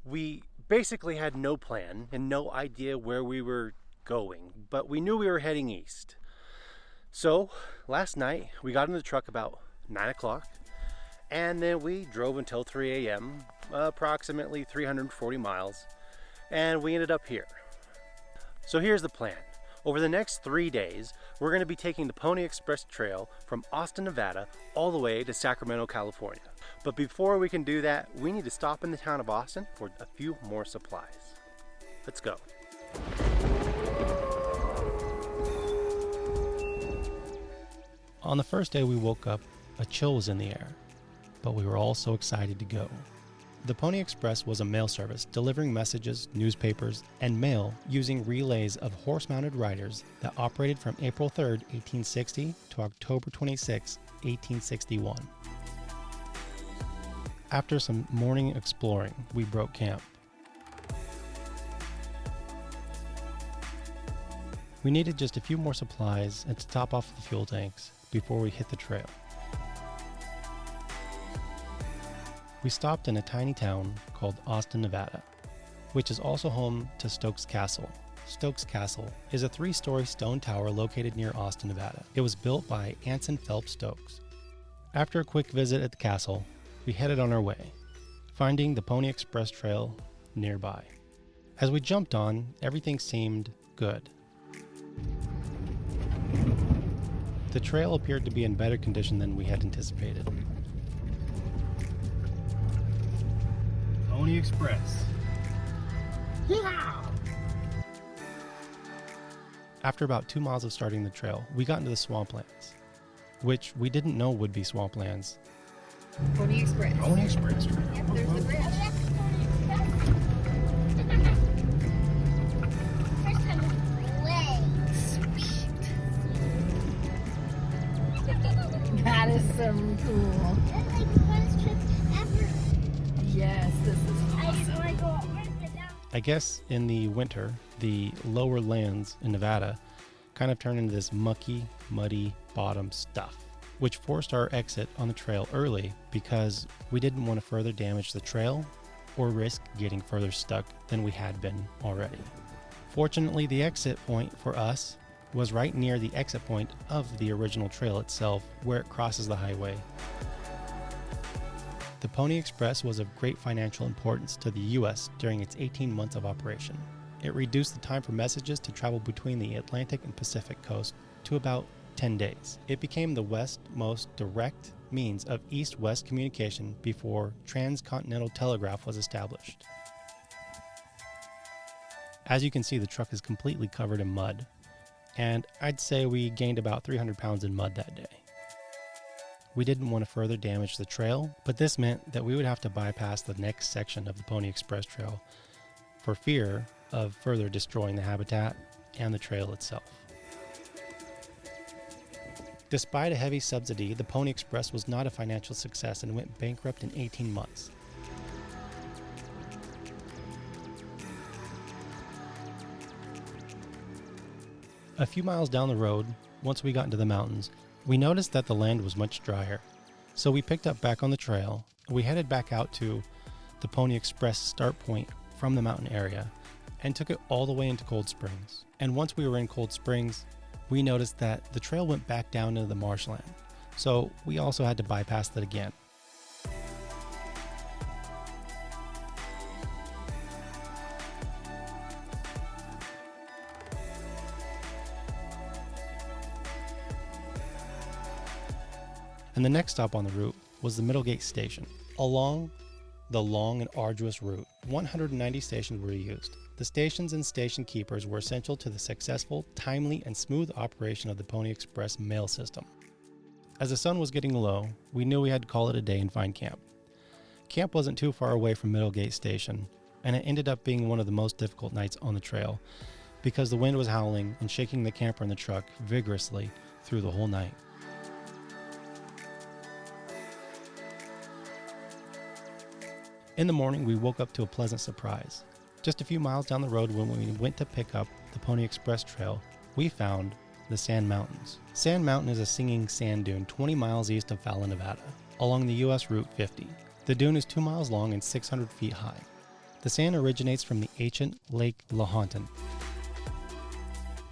We basically had no plan and no idea where we were going, but we knew we were heading east. So last night we got in the truck about 9 o'clock and then we drove until 3 a.m., approximately 340 miles, and we ended up here. So here's the plan. Over the next 3 days, we're going to be taking the Pony Express Trail from Austin, Nevada, all the way to Sacramento, California. But before we can do that, we need to stop in the town of Austin for a few more supplies. Let's go. On the first day we woke up, a chill was in the air, but we were all so excited to go. The Pony Express was a mail service delivering messages, newspapers, and mail using relays of horse-mounted riders that operated from April 3, 1860 to October 26, 1861. After some morning exploring, we broke camp. We needed just a few more supplies and to top off the fuel tanks before we hit the trail. We stopped in a tiny town called Austin, Nevada, which is also home to Stokes Castle. Stokes Castle is a 3-story stone tower located near Austin, Nevada. It was built by Anson Phelps Stokes. After a quick visit at the castle, we headed on our way, finding the Pony Express Trail nearby. As we jumped on, everything seemed good. The trail appeared to be in better condition than we had anticipated. Pony Express. Yeah! After about 2 miles of starting the trail, we got into the swamplands, which we didn't know would be swamplands. Pony Express. Pony Express. Yep, there's the bridge. First time Sweet. That is so cool. That's like the funnest trip ever. Yes, this is I just awesome. want to go up and down. I guess in the winter, the lower lands in Nevada kind of turned into this mucky, muddy bottom stuff, which forced our exit on the trail early because we didn't want to further damage the trail or risk getting further stuck than we had been already. Fortunately, the exit point for us was right near the exit point of the original trail itself, where it crosses the highway. The Pony Express was of great financial importance to the U.S. during its 18 months of operation. It reduced the time for messages to travel between the Atlantic and Pacific coast to about 10 days. It became the west's most direct means of east-west communication before transcontinental telegraph was established. As you can see, the truck is completely covered in mud, and I'd say we gained about 300 pounds in mud that day. We didn't want to further damage the trail, but this meant that we would have to bypass the next section of the Pony Express Trail for fear of further destroying the habitat and the trail itself. Despite a heavy subsidy, the Pony Express was not a financial success and went bankrupt in 18 months. A few miles down the road, once we got into the mountains, we noticed that the land was much drier. So we picked up back on the trail. We headed back out to the Pony Express start point from the mountain area and took it all the way into Cold Springs. And once we were in Cold Springs, we noticed that the trail went back down into the marshland. So we also had to bypass that again. And the next stop on the route was the Middlegate Station. Along the long and arduous route, 190 stations were used. The stations and station keepers were essential to the successful, timely, and smooth operation of the Pony Express mail system. As the sun was getting low, we knew we had to call it a day and find camp. Camp wasn't too far away from Middlegate Station, and it ended up being one of the most difficult nights on the trail because the wind was howling and shaking the camper and the truck vigorously through the whole night. In the morning, we woke up to a pleasant surprise. Just a few miles down the road when we went to pick up the Pony Express Trail, we found the Sand Mountains. Sand Mountain is a singing sand dune 20 miles east of Fallon, Nevada, along the U.S. Route 50. The dune is 2 miles long and 600 feet high. The sand originates from the ancient Lake Lahontan.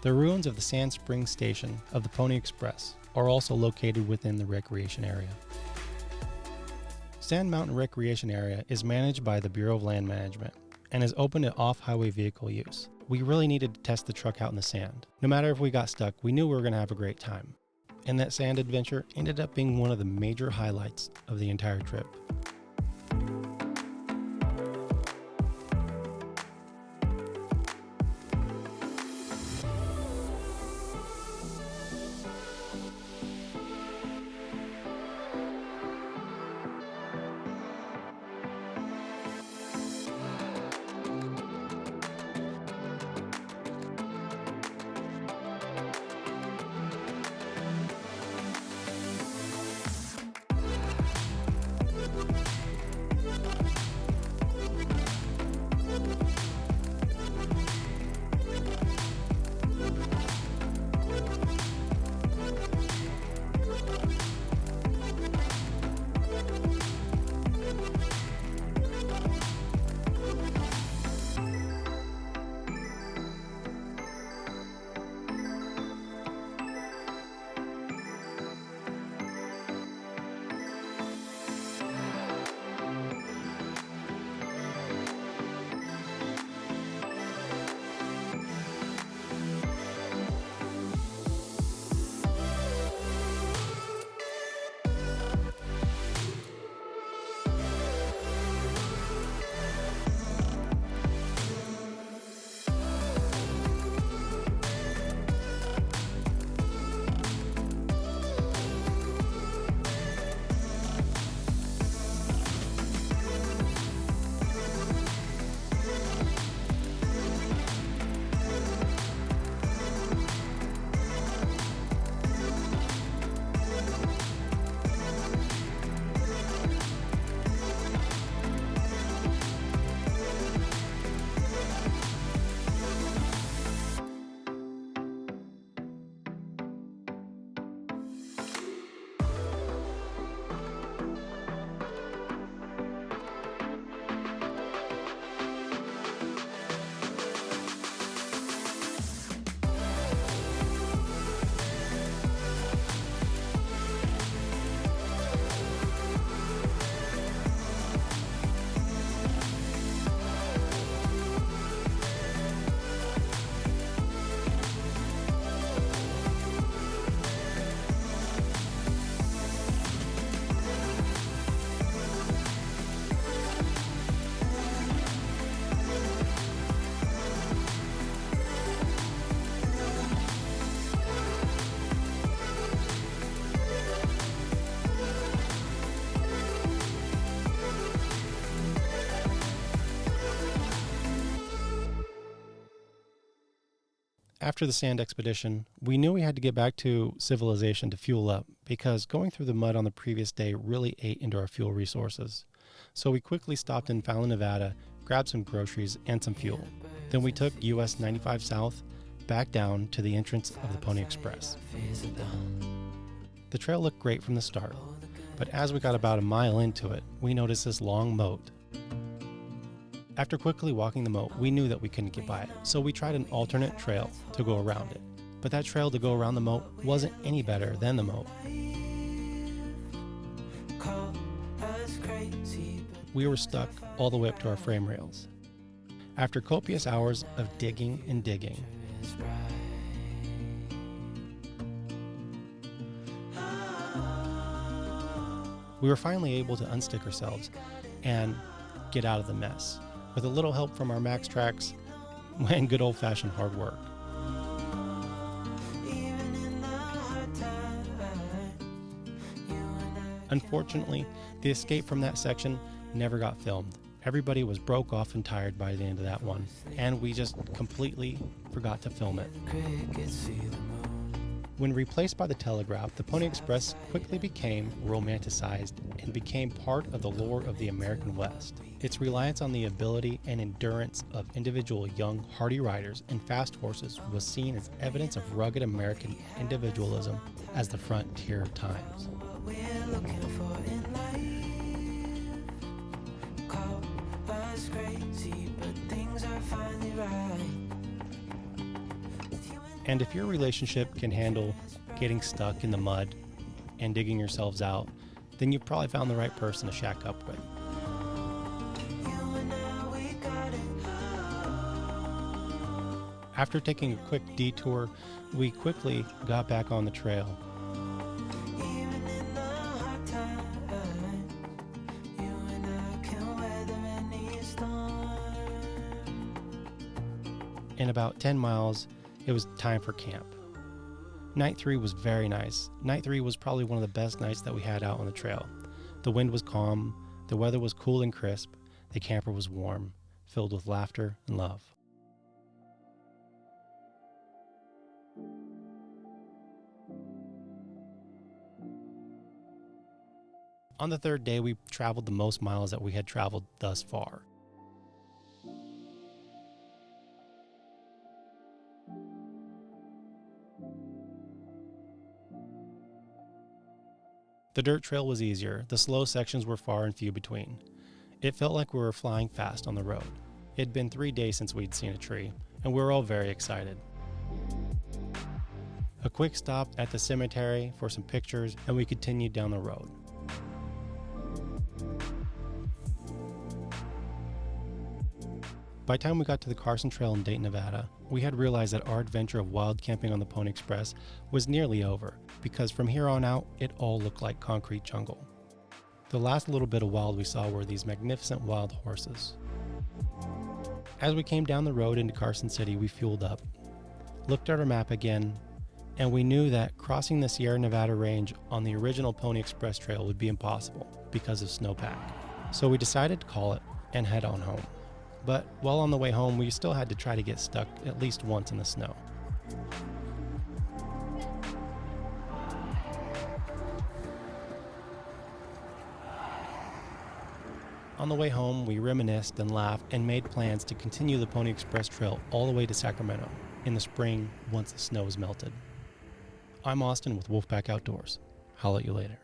The ruins of the Sand Springs Station of the Pony Express are also located within the recreation area. Sand Mountain Recreation Area is managed by the Bureau of Land Management and is open to off-highway vehicle use. We really needed to test the truck out in the sand. No matter if we got stuck, we knew we were going to have a great time. And that sand adventure ended up being one of the major highlights of the entire trip. After the sand expedition, we knew we had to get back to civilization to fuel up because going through the mud on the previous day really ate into our fuel resources. So we quickly stopped in Fallon, Nevada, grabbed some groceries and some fuel. Then we took US 95 South back down to the entrance of the Pony Express. The trail looked great from the start, but as we got about a mile into it, we noticed this long moat. After quickly walking the moat, we knew that we couldn't get by it, so we tried an alternate trail to go around it. But that trail to go around the moat wasn't any better than the moat. We were stuck all the way up to our frame rails. After copious hours of digging and digging, we were finally able to unstick ourselves and get out of the mess, with a little help from our Max Tracks and good old-fashioned hard work. Unfortunately, the escape from that section never got filmed. Everybody was broke off and tired by the end of that one, and we just completely forgot to film it. When replaced by the telegraph, the Pony Express quickly became romanticized and became part of the lore of the American West. Its reliance on the ability and endurance of individual young, hardy riders and fast horses was seen as evidence of rugged American individualism as the frontier times. Call us crazy. And if your relationship can handle getting stuck in the mud and digging yourselves out, then you've probably found the right person to shack up with. After taking a quick detour, we quickly got back on the trail. In about 10 miles, it was time for camp. Night 3 was very nice. Night 3 was probably one of the best nights that we had out on the trail. The wind was calm, the weather was cool and crisp, the camper was warm, filled with laughter and love. On the third day, we traveled the most miles that we had traveled thus far. The dirt trail was easier, the slow sections were far and few between. It felt like we were flying fast on the road. It had been 3 days since we'd seen a tree, and we were all very excited. A quick stop at the cemetery for some pictures, and we continued down the road. By the time we got to the Carson Trail in Dayton, Nevada, we had realized that our adventure of wild camping on the Pony Express was nearly over, because from here on out, it all looked like concrete jungle. The last little bit of wild we saw were these magnificent wild horses. As we came down the road into Carson City, we fueled up, looked at our map again, and we knew that crossing the Sierra Nevada range on the original Pony Express trail would be impossible because of snowpack. So we decided to call it and head on home. But while on the way home, we still had to try to get stuck at least once in the snow. On the way home, we reminisced and laughed and made plans to continue the Pony Express Trail all the way to Sacramento in the spring once the snow is melted. I'm Austin with WolfPac-Outdoors. Holla at you later.